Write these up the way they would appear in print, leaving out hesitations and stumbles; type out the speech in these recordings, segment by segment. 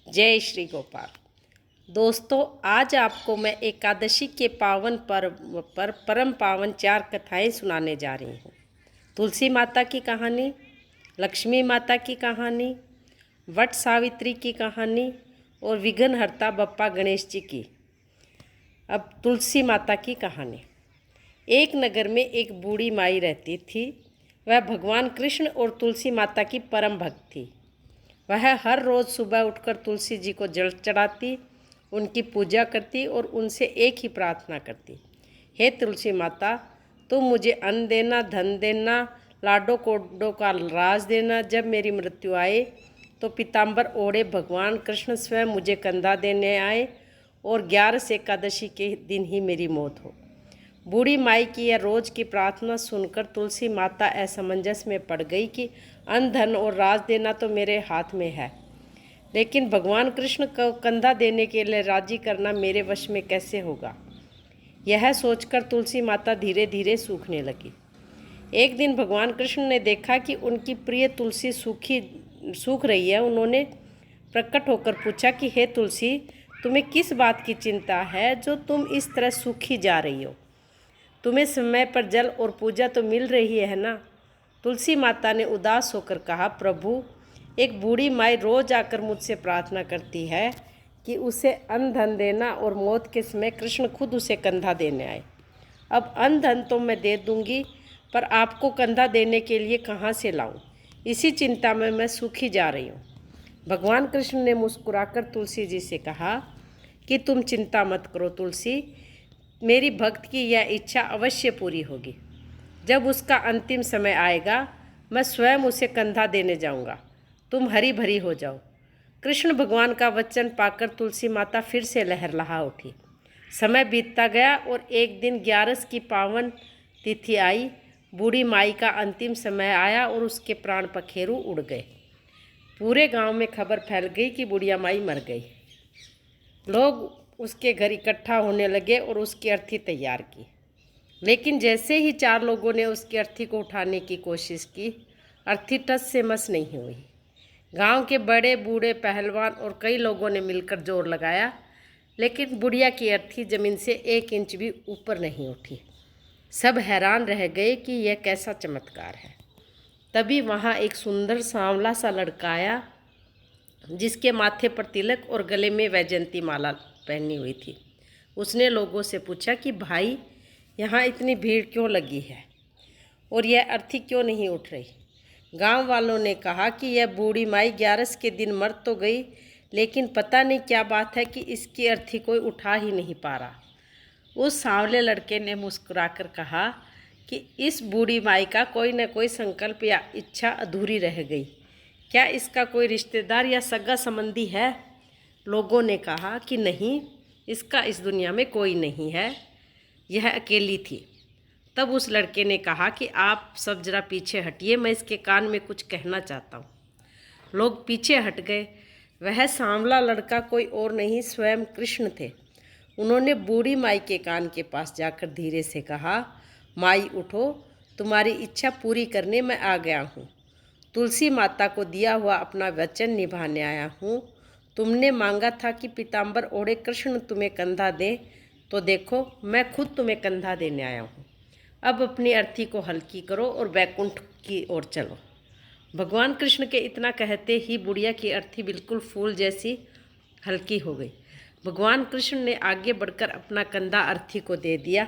जय श्री गोपाल। दोस्तों, आज आपको मैं एकादशी के पावन पर्व पर परम पावन 4 कथाएं सुनाने जा रही हूँ। तुलसी माता की कहानी, लक्ष्मी माता की कहानी, वट सावित्री की कहानी और विघ्नहर्ता बप्पा गणेश जी की। अब तुलसी माता की कहानी। एक नगर में एक बूढ़ी माई रहती थी। वह भगवान कृष्ण और तुलसी माता की परम भक्त थी। वह हर रोज़ सुबह उठकर तुलसी जी को जल चढ़ाती, उनकी पूजा करती और उनसे एक ही प्रार्थना करती, हे तुलसी माता, तुम मुझे अन्न देना, धन देना, लाडो कोडो का राज देना। जब मेरी मृत्यु आए तो पीताम्बर ओढ़े भगवान कृष्ण स्वयं मुझे कंधा देने आए और 11 एकादशी के दिन ही मेरी मौत हो। बूढ़ी माई की यह रोज की प्रार्थना सुनकर तुलसी माता असमंजस में पड़ गई कि अन्न धन और राज देना तो मेरे हाथ में है, लेकिन भगवान कृष्ण को कंधा देने के लिए राजी करना मेरे वश में कैसे होगा। यह सोचकर तुलसी माता धीरे धीरे सूखने लगी। एक दिन भगवान कृष्ण ने देखा कि उनकी प्रिय तुलसी सूख रही है। उन्होंने प्रकट होकर पूछा कि हे तुलसी, तुम्हें किस बात की चिंता है जो तुम इस तरह सूखी जा रही हो? तुम्हें समय पर जल और पूजा तो मिल रही है ना? तुलसी माता ने उदास होकर कहा, प्रभु, एक बूढ़ी माई रोज आकर मुझसे प्रार्थना करती है कि उसे अन्न धन देना और मौत के समय कृष्ण खुद उसे कंधा देने आए। अब अन्न धन तो मैं दे दूंगी, पर आपको कंधा देने के लिए कहाँ से लाऊं? इसी चिंता में मैं सूखी जा रही हूँ। भगवान कृष्ण ने मुस्कुराकर तुलसी जी से कहा कि तुम चिंता मत करो तुलसी, मेरी भक्त की यह इच्छा अवश्य पूरी होगी। जब उसका अंतिम समय आएगा मैं स्वयं उसे कंधा देने जाऊंगा। तुम हरी भरी हो जाओ। कृष्ण भगवान का वचन पाकर तुलसी माता फिर से लहरहा उठी। समय बीतता गया और एक दिन 11 की पावन तिथि आई। बूढ़ी माई का अंतिम समय आया और उसके प्राण पखेरु उड़ गए। पूरे गांव में खबर फैल गई कि बुढ़िया माई मर गई। लोग उसके घर इकट्ठा होने लगे और उसकी अर्थी तैयार की, लेकिन जैसे ही 4 लोगों ने उसकी अर्थी को उठाने की कोशिश की, अर्थी टस से मस नहीं हुई। गांव के बड़े बूढ़े पहलवान और कई लोगों ने मिलकर जोर लगाया, लेकिन बुढ़िया की अर्थी जमीन से 1 इंच भी ऊपर नहीं उठी। सब हैरान रह गए कि यह कैसा चमत्कार है। तभी वहाँ एक सुंदर सांवला सा लड़का आया, जिसके माथे पर तिलक और गले में वैजयंती माला पहनी हुई थी। उसने लोगों से पूछा कि भाई, यहाँ इतनी भीड़ क्यों लगी है और यह अर्थी क्यों नहीं उठ रही? गांव वालों ने कहा कि यह बूढ़ी माई 11 के दिन मर तो गई, लेकिन पता नहीं क्या बात है कि इसकी अर्थी कोई उठा ही नहीं पा रहा। उस सांवले लड़के ने मुस्कुराकर कहा कि इस बूढ़ी माई का कोई न कोई संकल्प या इच्छा अधूरी रह गई। क्या इसका कोई रिश्तेदार या सगा संबंधी है? लोगों ने कहा कि नहीं, इसका इस दुनिया में कोई नहीं है, यह अकेली थी। तब उस लड़के ने कहा कि आप सब जरा पीछे हटिए, मैं इसके कान में कुछ कहना चाहता हूँ। लोग पीछे हट गए। वह सांवला लड़का कोई और नहीं, स्वयं कृष्ण थे। उन्होंने बूढ़ी माई के कान के पास जाकर धीरे से कहा, माई उठो, तुम्हारी इच्छा पूरी करने मैं आ गया हूँ। तुलसी माता को दिया हुआ अपना वचन निभाने आया हूँ। तुमने मांगा था कि पीताम्बर ओढ़े कृष्ण तुम्हें कंधा दें, तो देखो मैं खुद तुम्हें कंधा देने आया हूँ। अब अपनी अर्थी को हल्की करो और वैकुंठ की ओर चलो। भगवान कृष्ण के इतना कहते ही बुढ़िया की अर्थी बिल्कुल फूल जैसी हल्की हो गई। भगवान कृष्ण ने आगे बढ़कर अपना कंधा अर्थी को दे दिया।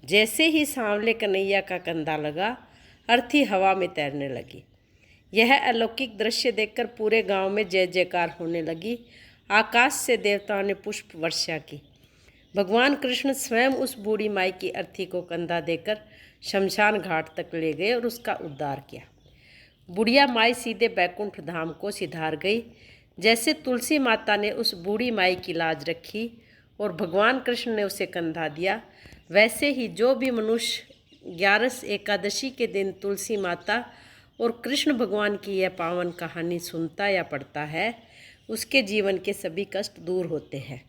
जैसे ही सांवले कन्हैया का कंधा लगा, अर्थी हवा में तैरने लगी। यह अलौकिक दृश्य देखकर पूरे गांव में जय जयकार होने लगी। आकाश से देवताओं ने पुष्प वर्षा की। भगवान कृष्ण स्वयं उस बूढ़ी माई की अर्थी को कंधा देकर शमशान घाट तक ले गए और उसका उद्धार किया। बुढ़िया माई सीधे बैकुंठ धाम को सिधार गई। जैसे तुलसी माता ने उस बूढ़ी माई की लाज रखी और भगवान कृष्ण ने उसे कंधा दिया, वैसे ही जो भी मनुष्य 11 एकादशी के दिन तुलसी माता और कृष्ण भगवान की यह पावन कहानी सुनता या पढ़ता है, उसके जीवन के सभी कष्ट दूर होते हैं,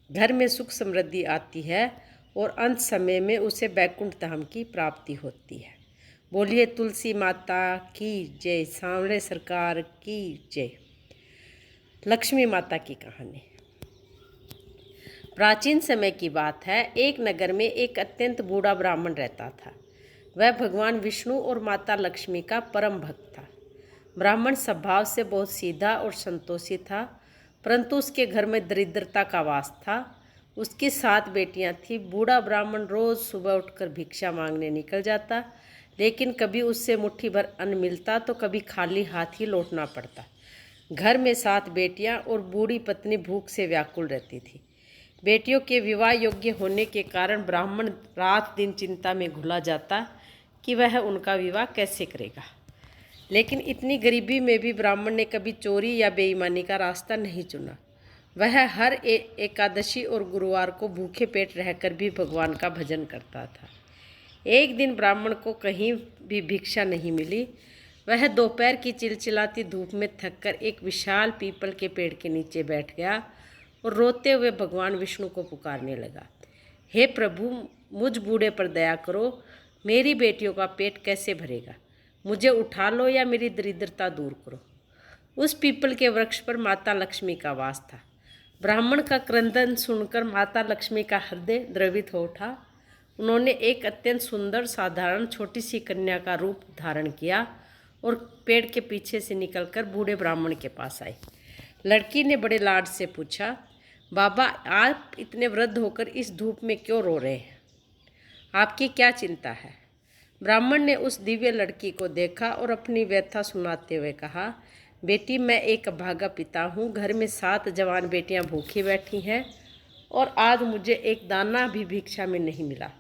घर में सुख समृद्धि आती है और अंत समय में उसे बैकुंठ धाम की प्राप्ति होती है। बोलिए तुलसी माता की जय, सांवले सरकार की जय। लक्ष्मी माता की कहानी। प्राचीन समय की बात है। एक नगर में एक अत्यंत बूढ़ा ब्राह्मण रहता था। वह भगवान विष्णु और माता लक्ष्मी का परम भक्त था। ब्राह्मण स्वभाव से बहुत सीधा और संतोषी था, परंतु उसके घर में दरिद्रता का वास था। उसकी 7 बेटियां थीं। बूढ़ा ब्राह्मण रोज़ सुबह उठकर भिक्षा मांगने निकल जाता, लेकिन कभी उससे मुट्ठी भर अन्न मिलता तो कभी खाली हाथ ही लौटना पड़ता। घर में 7 बेटियां और बूढ़ी पत्नी भूख से व्याकुल रहती थी। बेटियों के विवाह योग्य होने के कारण ब्राह्मण रात दिन चिंता में घुला जाता कि वह उनका विवाह कैसे करेगा। लेकिन इतनी गरीबी में भी ब्राह्मण ने कभी चोरी या बेईमानी का रास्ता नहीं चुना। वह हर एकादशी और गुरुवार को भूखे पेट रहकर भी भगवान का भजन करता था। एक दिन ब्राह्मण को कहीं भी भिक्षा नहीं मिली। वह दोपहर की चिलचिलाती धूप में थककर एक विशाल पीपल के पेड़ के नीचे बैठ गया और रोते हुए भगवान विष्णु को पुकारने लगा, हे प्रभु, मुझ बूढ़े पर दया करो। मेरी बेटियों का पेट कैसे भरेगा? मुझे उठा लो या मेरी दरिद्रता दूर करो। उस पीपल के वृक्ष पर माता लक्ष्मी का वास था। ब्राह्मण का क्रंदन सुनकर माता लक्ष्मी का हृदय द्रवित हो उठा। उन्होंने एक अत्यंत सुंदर साधारण छोटी सी कन्या का रूप धारण किया और पेड़ के पीछे से निकलकर बूढ़े ब्राह्मण के पास आई। लड़की ने बड़े लाड से पूछा, बाबा, आप इतने वृद्ध होकर इस धूप में क्यों रो रहे हैं? आपकी क्या चिंता है? ब्राह्मण ने उस दिव्य लड़की को देखा और अपनी व्यथा सुनाते हुए कहा, बेटी, मैं एक अभागा पिता हूँ। घर में 7 जवान बेटियाँ भूखी बैठी हैं और आज मुझे एक दाना भी भिक्षा में नहीं मिला।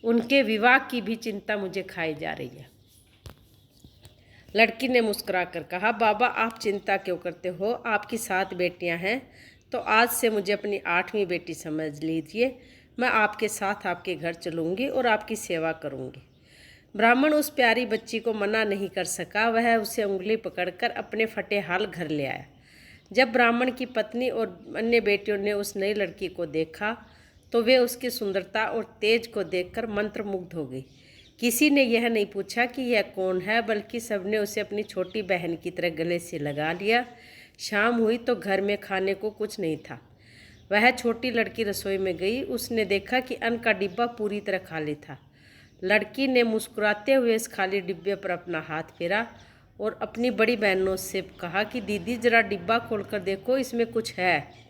उनके विवाह की भी चिंता मुझे खाई जा रही है। लड़की ने मुस्कुराकर कहा, बाबा, आप चिंता क्यों करते हो? आपकी 7 बेटियां हैं तो आज से मुझे अपनी 8वीं बेटी समझ लीजिए। मैं आपके साथ आपके घर चलूँगी और आपकी सेवा करूँगी। ब्राह्मण उस प्यारी बच्ची को मना नहीं कर सका। वह उसे उंगली पकड़कर अपने फटे हाल घर ले आया। जब ब्राह्मण की पत्नी और अन्य बेटियों ने उस नई लड़की को देखा तो वे उसकी सुंदरता और तेज को देखकर मंत्रमुग्ध हो गई। किसी ने यह नहीं पूछा कि यह कौन है, बल्कि सबने उसे अपनी छोटी बहन की तरह गले से लगा लिया। शाम हुई तो घर में खाने को कुछ नहीं था। वह छोटी लड़की रसोई में गई। उसने देखा कि अन्न का डिब्बा पूरी तरह खाली था। लड़की ने मुस्कुराते हुए इस खाली डिब्बे पर अपना हाथ फेरा और अपनी बड़ी बहनों से कहा कि दीदी, जरा डिब्बा खोलकर देखो, इसमें कुछ है।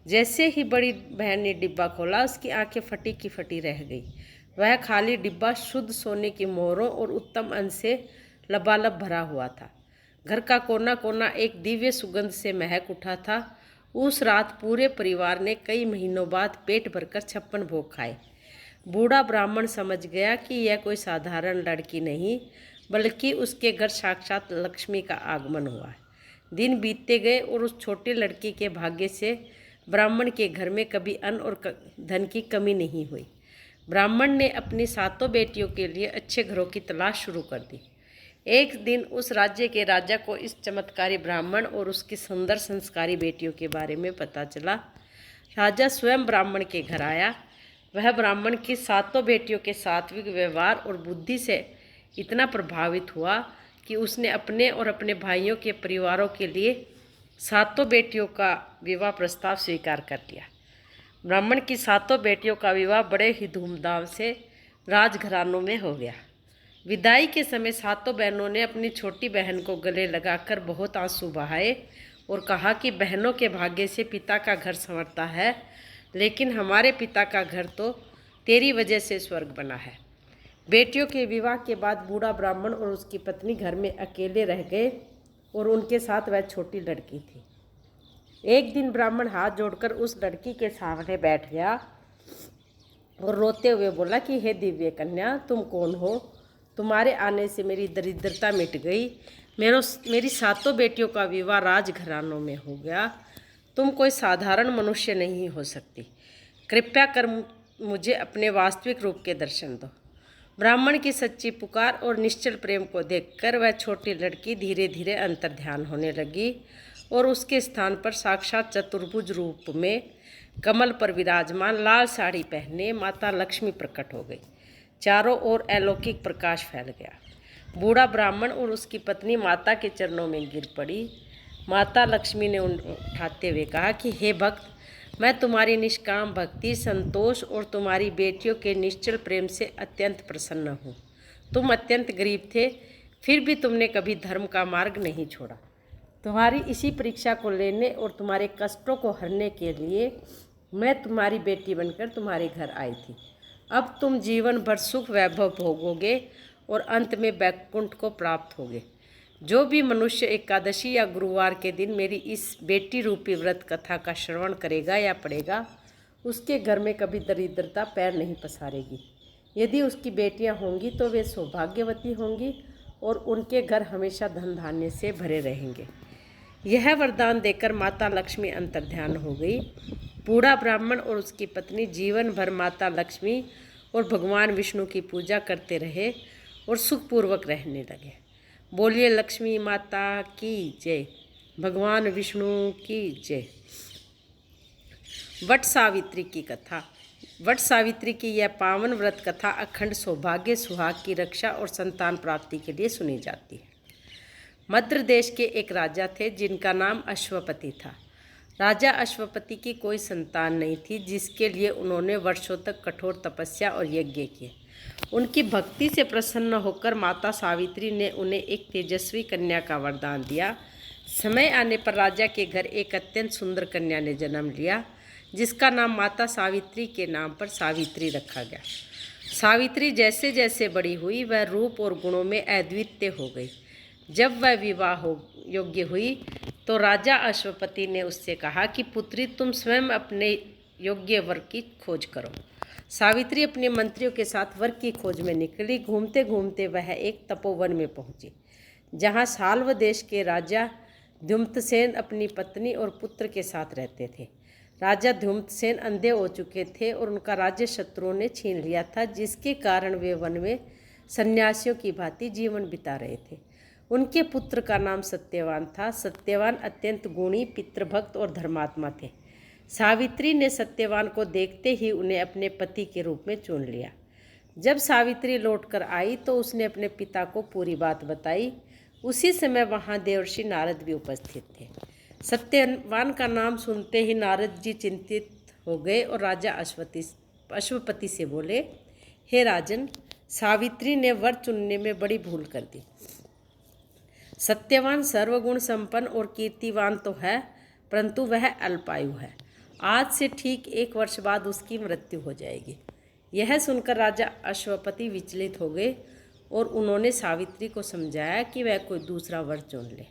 जैसे ही बड़ी बहन ने डिब्बा खोला, उसकी आंखें फटी की फटी रह गई। वह खाली डिब्बा शुद्ध सोने की मोहरों और उत्तम अन्न से लबालब भरा हुआ था। घर का कोना कोना एक दिव्य सुगंध से महक उठा था। उस रात पूरे परिवार ने कई महीनों बाद पेट भरकर 56 भोग खाए। बूढ़ा ब्राह्मण समझ गया कि यह कोई साधारण लड़की नहीं, बल्कि उसके घर साक्षात लक्ष्मी का आगमन हुआ है। दिन बीतते गए और उस छोटी लड़की के भाग्य से ब्राह्मण के घर में कभी अन्न और धन की कमी नहीं हुई। ब्राह्मण ने अपनी 7 बेटियों के लिए अच्छे घरों की तलाश शुरू कर दी। एक दिन उस राज्य के राजा को इस चमत्कारी ब्राह्मण और उसकी सुंदर संस्कारी बेटियों के बारे में पता चला। राजा स्वयं ब्राह्मण के घर आया। वह ब्राह्मण की 7 बेटियों के सात्विक व्यवहार और बुद्धि से इतना प्रभावित हुआ कि उसने अपने और अपने भाइयों के परिवारों के लिए 7 बेटियों का विवाह प्रस्ताव स्वीकार कर लिया। ब्राह्मण की 7 बेटियों का विवाह बड़े ही धूमधाम से राजघरानों में हो गया। विदाई के समय 7 बहनों ने अपनी छोटी बहन को गले लगाकर बहुत आंसू बहाए और कहा कि बहनों के भाग्य से पिता का घर संवरता है, लेकिन हमारे पिता का घर तो तेरी वजह से स्वर्ग बना है। बेटियों के विवाह के बाद बूढ़ा ब्राह्मण और उसकी पत्नी घर में अकेले रह गए और उनके साथ वह छोटी लड़की थी। एक दिन ब्राह्मण हाथ जोड़कर उस लड़की के सामने बैठ गया और रोते हुए बोला कि हे दिव्य कन्या, तुम कौन हो? तुम्हारे आने से मेरी दरिद्रता मिट गई। मेरी 7 बेटियों का विवाह राजघरानों में हो गया। तुम कोई साधारण मनुष्य नहीं हो सकती। कृपया कर मुझे अपने वास्तविक रूप के दर्शन दो। ब्राह्मण की सच्ची पुकार और निश्चल प्रेम को देखकर वह छोटी लड़की धीरे धीरे अंतर्ध्यान होने लगी और उसके स्थान पर साक्षात चतुर्भुज रूप में कमल पर विराजमान लाल साड़ी पहने माता लक्ष्मी प्रकट हो गई। चारों ओर अलौकिक प्रकाश फैल गया। बूढ़ा ब्राह्मण और उसकी पत्नी माता के चरणों में गिर पड़ी। माता लक्ष्मी ने उठाते हुए कहा कि हे भक्त, मैं तुम्हारी निष्काम भक्ति, संतोष और तुम्हारी बेटियों के निश्चल प्रेम से अत्यंत प्रसन्न हूँ। तुम अत्यंत गरीब थे, फिर भी तुमने कभी धर्म का मार्ग नहीं छोड़ा। तुम्हारी इसी परीक्षा को लेने और तुम्हारे कष्टों को हरने के लिए मैं तुम्हारी बेटी बनकर तुम्हारे घर आई थी। अब तुम जीवन भर सुख वैभव भोगोगे और अंत में वैकुंठ को प्राप्त होगे। जो भी मनुष्य एकादशी या गुरुवार के दिन मेरी इस बेटी रूपी व्रत कथा का श्रवण करेगा या पढ़ेगा, उसके घर में कभी दरिद्रता पैर नहीं पसारेगी। यदि उसकी बेटियां होंगी तो वे सौभाग्यवती होंगी और उनके घर हमेशा धन धान्य से भरे रहेंगे। यह वरदान देकर माता लक्ष्मी अंतर्ध्यान हो गई। बूढ़ा ब्राह्मण और उसकी पत्नी जीवन भर माता लक्ष्मी और भगवान विष्णु की पूजा करते रहे और सुखपूर्वक रहने लगे। बोलिए लक्ष्मी माता की जय, भगवान विष्णु की जय। वट सावित्री की कथा। वट सावित्री की यह पावन व्रत कथा अखंड सौभाग्य, सुहाग की रक्षा और संतान प्राप्ति के लिए सुनी जाती है। मद्र देश के एक राजा थे जिनका नाम अश्वपति था। राजा अश्वपति की कोई संतान नहीं थी, जिसके लिए उन्होंने वर्षों तक कठोर तपस्या और यज्ञ किए। उनकी भक्ति से प्रसन्न होकर माता सावित्री ने उन्हें एक तेजस्वी कन्या का वरदान दिया। समय आने पर राजा के घर एक अत्यंत सुंदर कन्या ने जन्म लिया, जिसका नाम माता सावित्री के नाम पर सावित्री रखा गया। सावित्री जैसे जैसे बड़ी हुई, वह रूप और गुणों में अद्वितीय हो गई। जब वह विवाह योग्य हुई तो राजा अश्वपति ने उससे कहा कि पुत्री, तुम स्वयं अपने योग्य वर की खोज करो। सावित्री अपने मंत्रियों के साथ वर की खोज में निकली। घूमते घूमते वह एक तपोवन में पहुंची, जहां साल्व देश के राजा द्युम्नसेन अपनी पत्नी और पुत्र के साथ रहते थे। राजा द्युम्नसेन अंधे हो चुके थे और उनका राज्य शत्रुओं ने छीन लिया था, जिसके कारण वे वन में सन्यासियों की भांति जीवन बिता रहे थे। उनके पुत्र का नाम सत्यवान था। सत्यवान अत्यंत गुणी, पितृभक्त और धर्मात्मा थे। सावित्री ने सत्यवान को देखते ही उन्हें अपने पति के रूप में चुन लिया। जब सावित्री लौटकर आई तो उसने अपने पिता को पूरी बात बताई। उसी समय वहां देवर्षि नारद भी उपस्थित थे। सत्यवान का नाम सुनते ही नारद जी चिंतित हो गए और राजा अश्वपति से बोले, हे राजन, सावित्री ने वर चुनने में बड़ी भूल कर दी। सत्यवान सर्वगुण संपन्न और कीर्तिवान तो है, परंतु वह अल्पायु है। आज से ठीक 1 वर्ष बाद उसकी मृत्यु हो जाएगी। यह सुनकर राजा अश्वपति विचलित हो गए और उन्होंने सावित्री को समझाया कि वह कोई दूसरा वर चुन ले।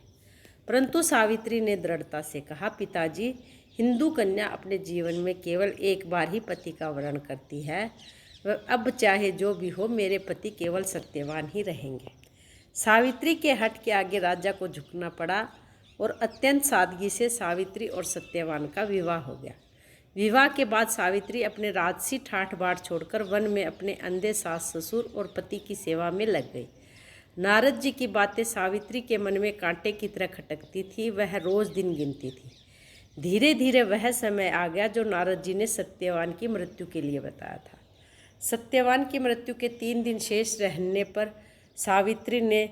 परंतु सावित्री ने दृढ़ता से कहा, पिताजी, हिंदू कन्या अपने जीवन में केवल एक बार ही पति का वरण करती है। अब चाहे जो भी हो, मेरे पति केवल सत्यवान ही रहेंगे। सावित्री के हठ के आगे राजा को झुकना पड़ा और अत्यंत सादगी से सावित्री और सत्यवान का विवाह हो गया। विवाह के बाद सावित्री अपने राजसी ठाठ बाट छोड़कर वन में अपने अंधे सास ससुर और पति की सेवा में लग गई। नारद जी की बातें सावित्री के मन में कांटे की तरह खटकती थी। वह रोज दिन गिनती थी। धीरे धीरे वह समय आ गया जो नारद जी ने सत्यवान की मृत्यु के लिए बताया था। सत्यवान की मृत्यु के 3 दिन शेष रहने पर सावित्री ने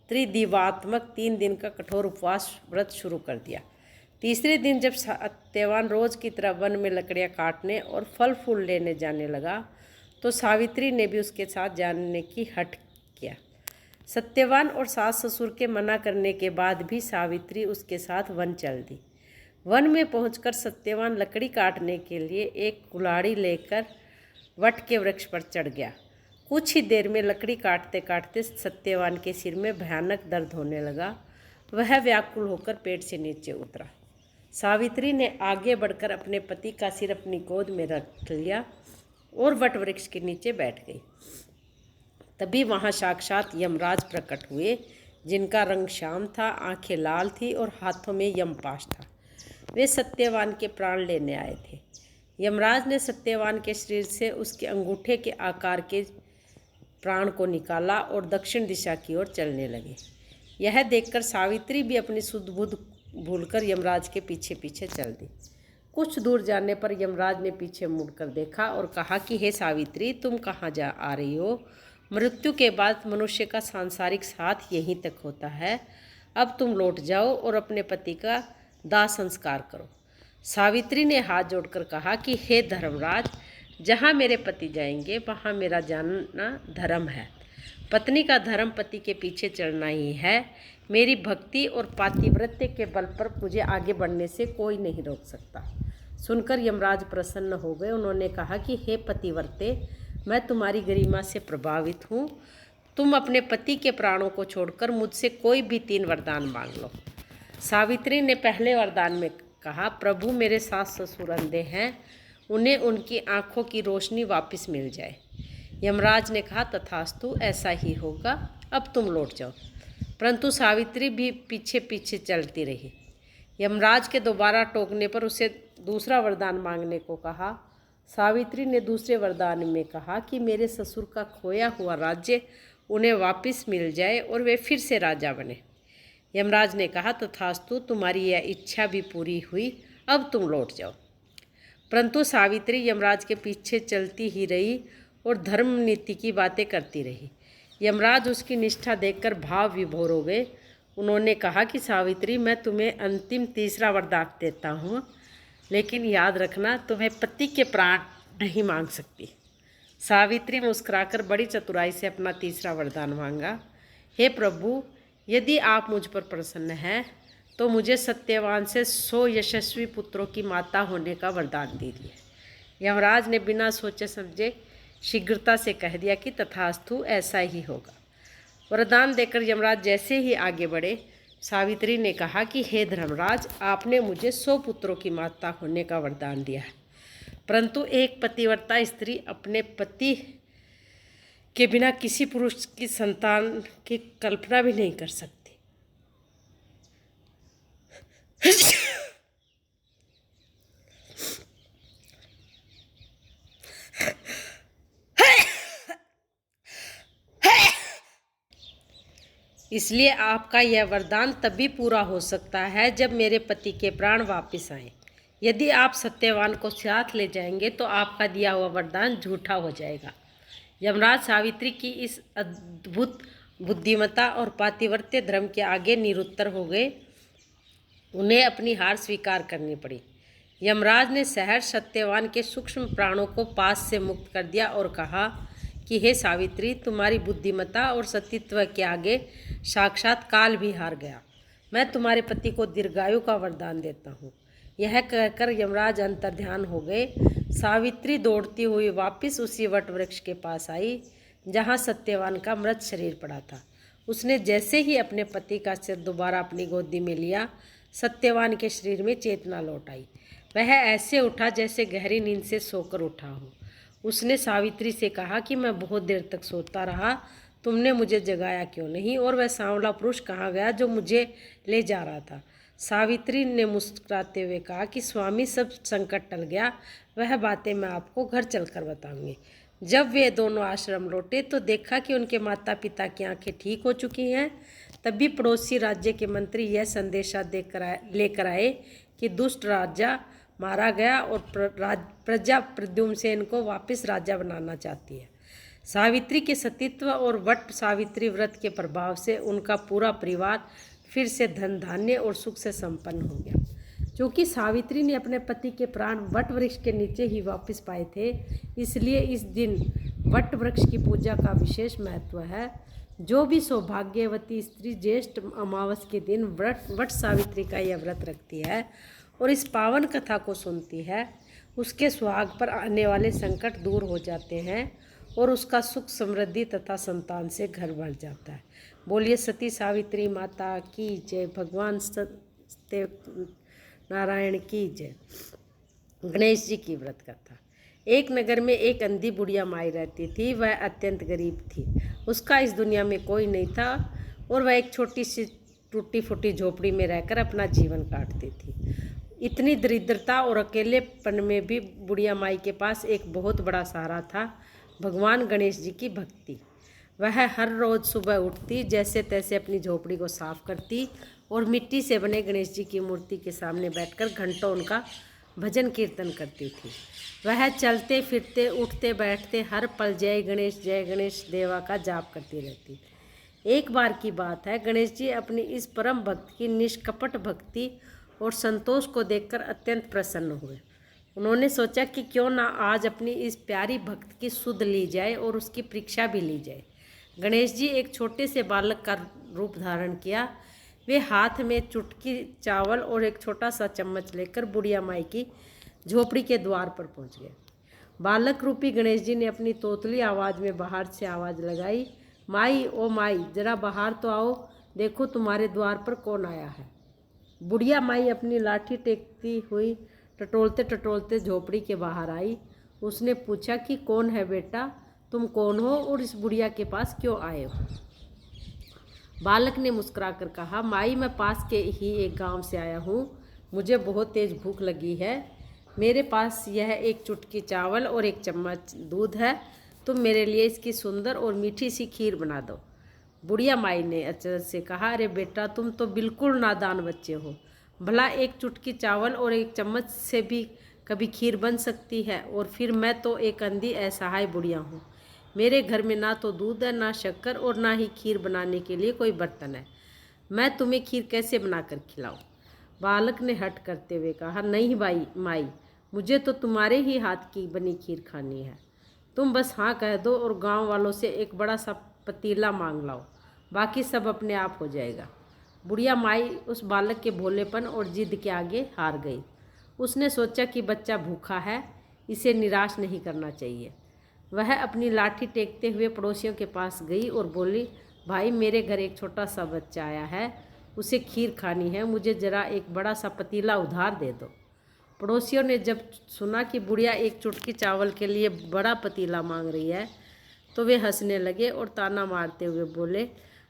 त्रिदिवात्मक 3 दिन का कठोर उपवास व्रत शुरू कर दिया। तीसरे दिन जब सत्यवान रोज की तरह वन में लकड़ियां काटने और फल फूल लेने जाने लगा तो सावित्री ने भी उसके साथ जाने की हठ किया। सत्यवान और सास ससुर के मना करने के बाद भी सावित्री उसके साथ वन चल दी। वन में पहुंचकर सत्यवान लकड़ी काटने के लिए एक कुल्हाड़ी लेकर वट के वृक्ष पर चढ़ गया। कुछ ही देर में लकड़ी काटते काटते सत्यवान के सिर में भयानक दर्द होने लगा। वह व्याकुल होकर पेड़ से नीचे उतरा। सावित्री ने आगे बढ़कर अपने पति का सिर अपनी गोद में रख लिया और वट वृक्ष के नीचे बैठ गई। तभी वहाँ साक्षात यमराज प्रकट हुए, जिनका रंग श्याम था, आंखें लाल थी और हाथों में यमपाश था। वे सत्यवान के प्राण लेने आए थे। यमराज ने सत्यवान के शरीर से उसके अंगूठे के आकार के प्राण को निकाला और दक्षिण दिशा की ओर चलने लगे। यह देखकर सावित्री भी अपनी सुध बुध भूलकर यमराज के पीछे पीछे चल दी। कुछ दूर जाने पर यमराज ने पीछे मुड़कर देखा और कहा कि हे सावित्री, तुम कहाँ जा आ रही हो? मृत्यु के बाद मनुष्य का सांसारिक साथ यहीं तक होता है। अब तुम लौट जाओ और अपने पति का दाह संस्कार करो। सावित्री ने हाथ जोड़कर कहा कि हे धर्मराज, जहाँ मेरे पति जाएंगे वहाँ मेरा जाना धर्म है। पत्नी का धर्म पति के पीछे चलना ही है। मेरी भक्ति और पातिव्रत्य के बल पर मुझे आगे बढ़ने से कोई नहीं रोक सकता। सुनकर यमराज प्रसन्न हो गए। उन्होंने कहा कि हे पतिव्रते, मैं तुम्हारी गरिमा से प्रभावित हूँ। तुम अपने पति के प्राणों को छोड़कर मुझसे कोई भी 3 वरदान मांग लो। सावित्री ने पहले वरदान में कहा, प्रभु मेरे सास ससुर अंधे हैं, उन्हें उनकी आंखों की रोशनी वापस मिल जाए। यमराज ने कहा, तथास्तु, ऐसा ही होगा, अब तुम लौट जाओ। परंतु सावित्री भी पीछे पीछे चलती रही। यमराज के दोबारा टोकने पर उसे दूसरा वरदान मांगने को कहा। सावित्री ने दूसरे वरदान में कहा कि मेरे ससुर का खोया हुआ राज्य उन्हें वापस मिल जाए और वे फिर से राजा बने। यमराज ने कहा, तथास्तु, तुम्हारी यह इच्छा भी पूरी हुई, अब तुम लौट जाओ। परंतु सावित्री यमराज के पीछे चलती ही रही और धर्म नीति की बातें करती रही। यमराज उसकी निष्ठा देखकर भाव विभोर हो गए। उन्होंने कहा कि सावित्री, मैं तुम्हें अंतिम तीसरा वरदान देता हूँ, लेकिन याद रखना, तुम्हें पति के प्राण नहीं मांग सकती। सावित्री मुस्कुराकर बड़ी चतुराई से अपना तीसरा वरदान मांगा। हे प्रभु, यदि आप मुझ पर प्रसन्न हैं तो मुझे सत्यवान से 100 यशस्वी पुत्रों की माता होने का वरदान दीजिए। यमराज ने बिना सोचे समझे शीघ्रता से कह दिया कि तथास्तु, ऐसा ही होगा। वरदान देकर यमराज जैसे ही आगे बढ़े, सावित्री ने कहा कि हे धर्मराज, आपने मुझे 100 पुत्रों की माता होने का वरदान दिया है, परंतु एक पतिव्रता स्त्री अपने पति के बिना किसी पुरुष की संतान की कल्पना भी नहीं कर सकती। इसलिए आपका यह वरदान तभी पूरा हो सकता है जब मेरे पति के प्राण वापस आएं। यदि आप सत्यवान को साथ ले जाएंगे तो आपका दिया हुआ वरदान झूठा हो जाएगा। यमराज सावित्री की इस अद्भुत बुद्धिमत्ता और पातिव्रत्य धर्म के आगे निरुत्तर हो गए। उन्हें अपनी हार स्वीकार करनी पड़ी। यमराज ने सहर्ष सत्यवान के सूक्ष्म प्राणों को पास से मुक्त कर दिया और कहा कि हे सावित्री, तुम्हारी बुद्धिमत्ता और सतीत्व के आगे साक्षात काल भी हार गया। मैं तुम्हारे पति को दीर्घायु का वरदान देता हूँ। यह कहकर यमराज अंतर्ध्यान हो गए। सावित्री दौड़ती हुई वापस उसी वट वृक्ष के पास आई जहाँ सत्यवान का मृत शरीर पड़ा था। उसने जैसे ही अपने पति का सिर दोबारा अपनी गोदी में लिया, सत्यवान के शरीर में चेतना लौट आई। वह ऐसे उठा जैसे गहरी नींद से सोकर उठा हो। उसने सावित्री से कहा कि मैं बहुत देर तक सोता रहा, तुमने मुझे जगाया क्यों नहीं, और वह सांवला पुरुष कहाँ गया जो मुझे ले जा रहा था। सावित्री ने मुस्कुराते हुए कहा कि स्वामी, सब संकट टल गया, वह बातें मैं आपको घर चलकर बताऊंगी। जब वे दोनों आश्रम लौटे तो देखा कि उनके माता पिता की आंखें ठीक हो चुकी हैं। तभी पड़ोसी राज्य के मंत्री यह संदेशा लेकर आए कि दुष्ट राजा मारा गया और प्रजा प्रद्युम्न को वापस राजा बनाना चाहती है। सावित्री के सतीत्व और वट सावित्री व्रत के प्रभाव से उनका पूरा परिवार फिर से धन धान्य और सुख से संपन्न हो गया। क्योंकि सावित्री ने अपने पति के प्राण वट वृक्ष के नीचे ही वापस पाए थे, इसलिए इस दिन वट वृक्ष की पूजा का विशेष महत्व है। जो भी सौभाग्यवती स्त्री ज्येष्ठ अमावस के दिन वट सावित्री का यह व्रत रखती है और इस पावन कथा को सुनती है, उसके सुहाग पर आने वाले संकट दूर हो जाते हैं और उसका सुख समृद्धि तथा संतान से घर भर जाता है। बोलिए सती सावित्री माता की जय। भगवान सत्यनारायण की जय। गणेश जी की व्रत कथा। एक नगर में एक अंधी बुढ़िया माई रहती थी। वह अत्यंत गरीब थी। उसका इस दुनिया में कोई नहीं था और वह एक छोटी सी टूटी फूटी झोपड़ी में रहकर अपना जीवन काटती थी। इतनी दरिद्रता और अकेलेपन में भी बुढ़िया माई के पास एक बहुत बड़ा सहारा था, भगवान गणेश जी की भक्ति। वह हर रोज़ सुबह उठती, जैसे तैसे अपनी झोपड़ी को साफ करती और मिट्टी से बने गणेश जी की मूर्ति के सामने बैठकर घंटों उनका भजन कीर्तन करती थी। वह चलते फिरते उठते बैठते हर पल जय गणेश देवा का जाप करती रहती। एक बार की बात है, गणेश जी अपनी इस परम भक्त की निष्कपट भक्ति और संतोष को देखकर अत्यंत प्रसन्न हुए। उन्होंने सोचा कि क्यों ना आज अपनी इस प्यारी भक्त की सुध ली जाए और उसकी परीक्षा भी ली जाए। गणेश जी एक छोटे से बालक का रूप धारण किया। वे हाथ में चुटकी चावल और एक छोटा सा चम्मच लेकर बुढ़िया माई की झोपड़ी के द्वार पर पहुंच गए। बालक रूपी गणेश जी ने अपनी तोतली आवाज़ में बाहर से आवाज़ लगाई, माई ओ माई, जरा बाहर तो आओ, देखो तुम्हारे द्वार पर कौन आया है। बुढ़िया माई अपनी लाठी टेकती हुई टटोलते टटोलते झोपड़ी के बाहर आई। उसने पूछा कि कौन है बेटा, तुम कौन हो और इस बुढ़िया के पास क्यों आए हो। बालक ने मुस्कुराकर कहा, माई मैं पास के ही एक गांव से आया हूँ, मुझे बहुत तेज भूख लगी है। मेरे पास यह एक चुटकी चावल और एक चम्मच दूध है, तुम मेरे लिए इसकी सुंदर और मीठी सी खीर बना दो। बुढ़िया माई ने अचरज से कहा, अरे बेटा तुम तो बिल्कुल नादान बच्चे हो। भला एक चुटकी चावल और एक चम्मच से भी कभी खीर बन सकती है? और फिर मैं तो एक अंधी असहाय बुढ़िया हूँ। मेरे घर में ना तो दूध है, ना शक्कर और ना ही खीर बनाने के लिए कोई बर्तन है। मैं तुम्हें खीर कैसे बनाकर खिलाऊं? बालक ने हट करते हुए कहा, नहीं भाई माई, मुझे तो तुम्हारे ही हाथ की बनी खीर खानी है। तुम बस हाँ कह दो और गांव वालों से एक बड़ा सा पतीला मांग लाओ, बाकी सब अपने आप हो जाएगा। बुढ़िया माई उस बालक के भोलेपन और जिद के आगे हार गई। उसने सोचा कि बच्चा भूखा है, इसे निराश नहीं करना चाहिए। वह अपनी लाठी टेकते हुए पड़ोसियों के पास गई और बोली, भाई मेरे घर एक छोटा सा बच्चा आया है, उसे खीर खानी है, मुझे ज़रा एक बड़ा सा पतीला उधार दे दो। पड़ोसियों ने जब सुना कि बुढ़िया एक चुटकी चावल के लिए बड़ा पतीला मांग रही है तो वे हंसने लगे और ताना मारते हुए बोले,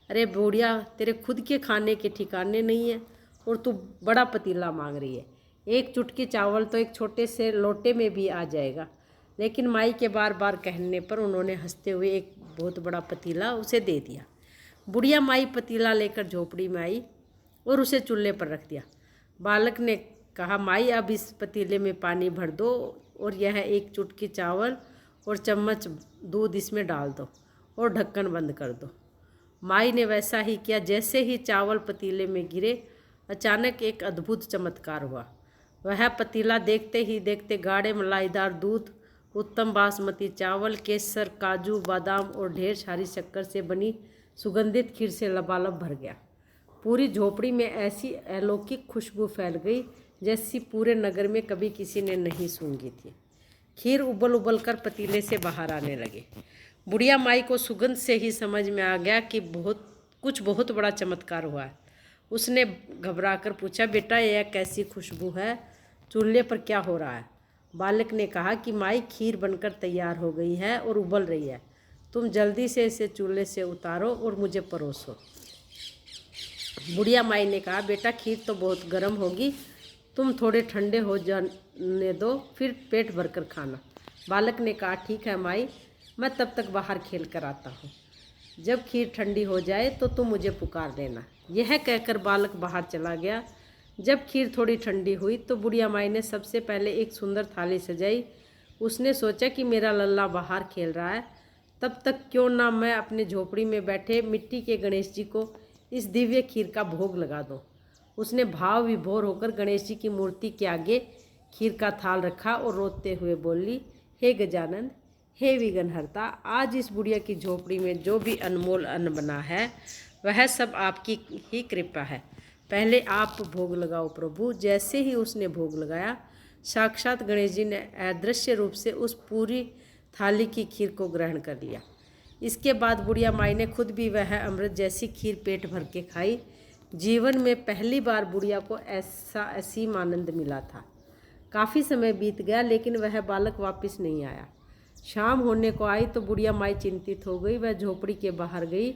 अरे बुढ़िया, तेरे खुद के खाने के ठिकाने नहीं है और तू बड़ा पतीला मांग रही है। एक चुटकी चावल तो एक छोटे से लोटे में भी आ जाएगा। लेकिन माई के बार बार कहने पर उन्होंने हंसते हुए एक बहुत बड़ा पतीला उसे दे दिया। बुढ़िया माई पतीला लेकर झोपड़ी में आई और उसे चूल्हे पर रख दिया। बालक ने कहा, माई अब इस पतीले में पानी भर दो और यह एक चुटकी चावल और चम्मच दूध इसमें डाल दो और ढक्कन बंद कर दो। माई ने वैसा ही किया। जैसे ही चावल पतीले में गिरे, अचानक एक अद्भुत चमत्कार हुआ। वह पतीला देखते ही देखते गाढ़े मलाईदार दूध, उत्तम बासमती चावल, केसर, काजू, बादाम और ढेर सारी शक्कर से बनी सुगंधित खीर से लबालब भर गया। पूरी झोपड़ी में ऐसी अलौकिक खुशबू फैल गई जैसी पूरे नगर में कभी किसी ने नहीं सूंघी थी। खीर उबल उबल कर पतीले से बाहर आने लगे। बुढ़िया माई को सुगंध से ही समझ में आ गया कि बहुत बड़ा चमत्कार हुआ है। उसने घबराकर पूछा, बेटा यह कैसी खुशबू है? चूल्हे पर क्या हो रहा है? बालक ने कहा कि माई खीर बनकर तैयार हो गई है और उबल रही है, तुम जल्दी से इसे चूल्हे से उतारो और मुझे परोसो। बुढ़िया माई ने कहा, बेटा खीर तो बहुत गर्म होगी, तुम थोड़े ठंडे हो जाने दो, फिर पेट भरकर खाना। बालक ने कहा, ठीक है माई, मैं तब तक बाहर खेल कर आता हूँ। जब खीर ठंडी हो जाए तो तुम मुझे पुकार देना। यह कहकर बालक बाहर चला गया। जब खीर थोड़ी ठंडी हुई तो बुढ़िया माई ने सबसे पहले एक सुंदर थाली सजाई। उसने सोचा कि मेरा लल्ला बाहर खेल रहा है, तब तक क्यों ना मैं अपने झोपड़ी में बैठे मिट्टी के गणेश जी को इस दिव्य खीर का भोग लगा दूं। उसने भाव विभोर होकर गणेश जी की मूर्ति के आगे खीर का थाल रखा और रोते हुए बोली, हे गजानन, हे विघ्नहर्ता, आज इस बुढ़िया की झोपड़ी में जो भी अनमोल अन्न बना है वह सब आपकी ही कृपा है। पहले आप भोग लगाओ प्रभु। जैसे ही उसने भोग लगाया, साक्षात गणेश जी ने अदृश्य रूप से उस पूरी थाली की खीर को ग्रहण कर लिया। इसके बाद बुढ़िया माई ने खुद भी वह अमृत जैसी खीर पेट भर के खाई। जीवन में पहली बार बुढ़िया को ऐसा असीम आनंद मिला था। काफ़ी समय बीत गया लेकिन वह बालक वापस नहीं आया। शाम होने को आई तो बुढ़िया माई चिंतित हो गई। वह झोपड़ी के बाहर गई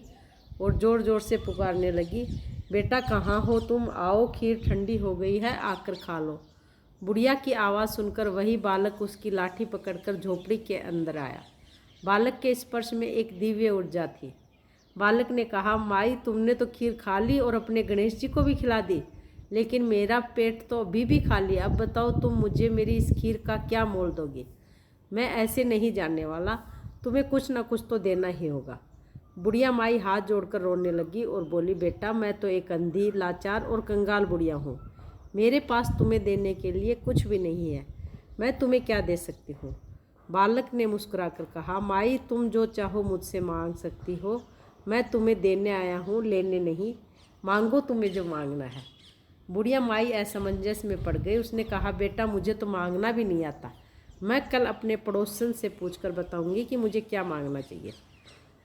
और ज़ोर ज़ोर से पुकारने लगी, बेटा कहाँ हो तुम? आओ, खीर ठंडी हो गई है, आकर खा लो। बुढ़िया की आवाज़ सुनकर वही बालक उसकी लाठी पकड़कर झोपड़ी के अंदर आया। बालक के स्पर्श में एक दिव्य ऊर्जा थी। बालक ने कहा, माई तुमने तो खीर खा ली और अपने गणेश जी को भी खिला दी, लेकिन मेरा पेट तो अभी भी खाली। अब बताओ तुम मुझे मेरी इस खीर का क्या मोल दोगे? मैं ऐसे नहीं जानने वाला, तुम्हें कुछ ना कुछ तो देना ही होगा। बुढ़िया माई हाथ जोड़कर रोने लगी और बोली, बेटा मैं तो एक अंधी, लाचार और कंगाल बुढ़िया हूँ। मेरे पास तुम्हें देने के लिए कुछ भी नहीं है। मैं तुम्हें क्या दे सकती हूँ? बालक ने मुस्कुराकर कहा, माई तुम जो चाहो मुझसे मांग सकती हो। मैं तुम्हें देने आया हूँ, लेने नहीं। मांगो तुम्हें जो मांगना है। बुढ़िया माई असमंजस में पड़ गई। उसने कहा, बेटा मुझे तो मांगना भी नहीं आता। मैं कल अपने पड़ोसन से पूछकर बताऊंगी कि मुझे क्या मांगना चाहिए।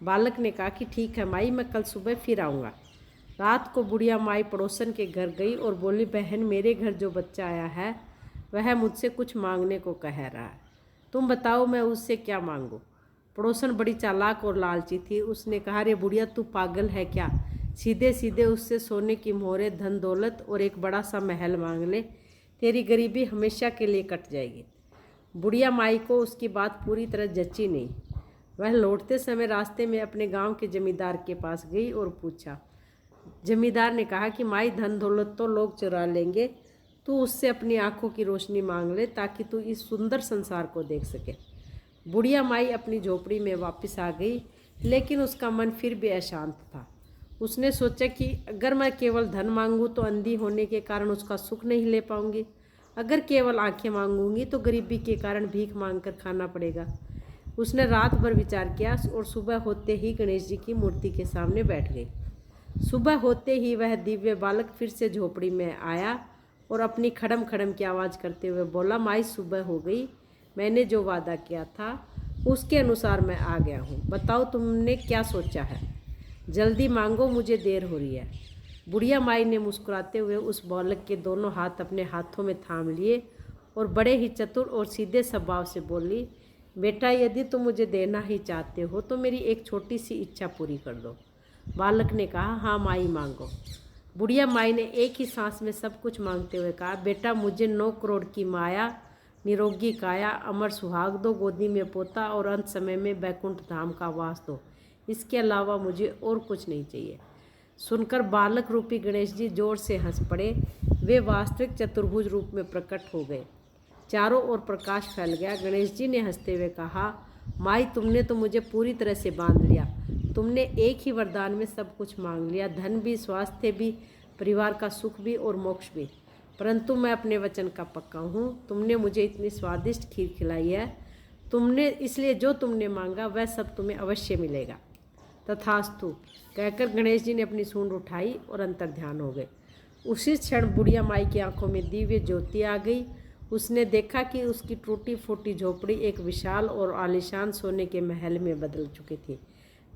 बालक ने कहा कि ठीक है माई, मैं कल सुबह फिर आऊँगा। रात को बुढ़िया माई पड़ोसन के घर गई और बोली, बहन मेरे घर जो बच्चा आया है वह मुझसे कुछ मांगने को कह रहा है। तुम बताओ मैं उससे क्या मांगूँ? पड़ोसन बड़ी चालाक और लालची थी। उसने कहा, अरे बुढ़िया तू पागल है क्या? सीधे सीधे उससे सोने की मोहरें, धन दौलत और एक बड़ा सा महल मांग ले। तेरी गरीबी हमेशा के लिए कट जाएगी। बुढ़िया माई को उसकी बात पूरी तरह जची नहीं। वह लौटते समय रास्ते में अपने गांव के जमींदार के पास गई और पूछा। जमींदार ने कहा कि माई धन दौलत तो लोग चुरा लेंगे, तू उससे अपनी आंखों की रोशनी मांग ले ताकि तू इस सुंदर संसार को देख सके। बुढ़िया माई अपनी झोपड़ी में वापस आ गई, लेकिन उसका मन फिर भी अशांत था। उसने सोचा कि अगर मैं केवल धन मांगूं तो अंधी होने के कारण उसका सुख नहीं ले पाऊंगी। अगर केवल आंखें मांगूंगी तो गरीबी के कारण भीख मांगकर खाना पड़ेगा। उसने रात भर विचार किया और सुबह होते ही गणेश जी की मूर्ति के सामने बैठ गई। सुबह होते ही वह दिव्य बालक फिर से झोपड़ी में आया और अपनी खड़म खड़म की आवाज़ करते हुए बोला, माई सुबह हो गई। मैंने जो वादा किया था उसके अनुसार मैं आ गया हूँ। बताओ तुमने क्या सोचा है? जल्दी मांगो, मुझे देर हो रही है। बुढ़िया माई ने मुस्कुराते हुए उस बालक के दोनों हाथ अपने हाथों में थाम लिए और बड़े ही चतुर और सीधे स्वभाव से बोली, बेटा यदि तुम मुझे देना ही चाहते हो तो मेरी एक छोटी सी इच्छा पूरी कर दो। बालक ने कहा, हाँ माई मांगो। बुढ़िया माई ने एक ही सांस में सब कुछ मांगते हुए कहा, बेटा मुझे 9 करोड़ की माया, निरोगी काया, अमर सुहाग दो, गोदी में पोता और अंत समय में बैकुंठ धाम का वास दो। इसके अलावा मुझे और कुछ नहीं चाहिए। सुनकर बालक रूपी गणेश जी जोर से हंस पड़े। वे वास्तविक चतुर्भुज रूप में प्रकट हो गए। चारों ओर प्रकाश फैल गया। गणेश जी ने हंसते हुए कहा, माई तुमने तो मुझे पूरी तरह से बांध लिया। तुमने एक ही वरदान में सब कुछ मांग लिया, धन भी, स्वास्थ्य भी, परिवार का सुख भी और मोक्ष भी। परंतु मैं अपने वचन का पक्का हूँ। तुमने मुझे इतनी स्वादिष्ट खीर खिलाई है, तुमने इसलिए जो तुमने मांगा वह सब तुम्हें अवश्य मिलेगा। तथास्तु कहकर गणेश जी ने अपनी सूंड उठाई और अंतर ध्यान हो गए। उसी क्षण बुढ़िया माई की आंखों में दिव्य ज्योति आ गई। उसने देखा कि उसकी टूटी फूटी झोपड़ी एक विशाल और आलीशान सोने के महल में बदल चुकी थी।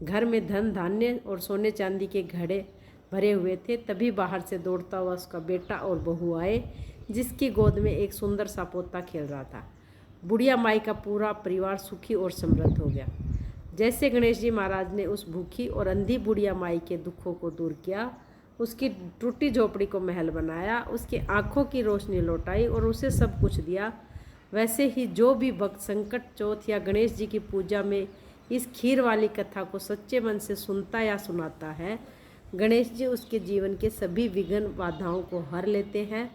घर में धन धान्य और सोने चांदी के घड़े भरे हुए थे। तभी बाहर से दौड़ता हुआ उसका बेटा और बहू आए, जिसकी गोद में एक सुंदर सा पोता खेल रहा था। बुढ़िया माई का पूरा परिवार सुखी और समृद्ध हो गया। जैसे गणेश जी महाराज ने उस भूखी और अंधी बुढ़िया माई के दुखों को दूर किया, उसकी टूटी झोपड़ी को महल बनाया, उसकी आंखों की रोशनी लौटाई और उसे सब कुछ दिया, वैसे ही जो भी भक्त संकट चौथ या गणेश जी की पूजा में इस खीर वाली कथा को सच्चे मन से सुनता या सुनाता है, गणेश जी उसके जीवन के सभी विघ्न बाधाओं को हर लेते हैं।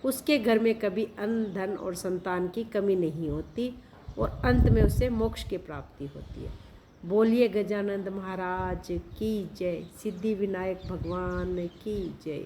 उसके घर में कभी अन्न, धन और संतान की कमी नहीं होती और अंत में उसे मोक्ष की प्राप्ति होती है। बोलिए गजानंद महाराज की जय, सिद्धि विनायक भगवान की जय।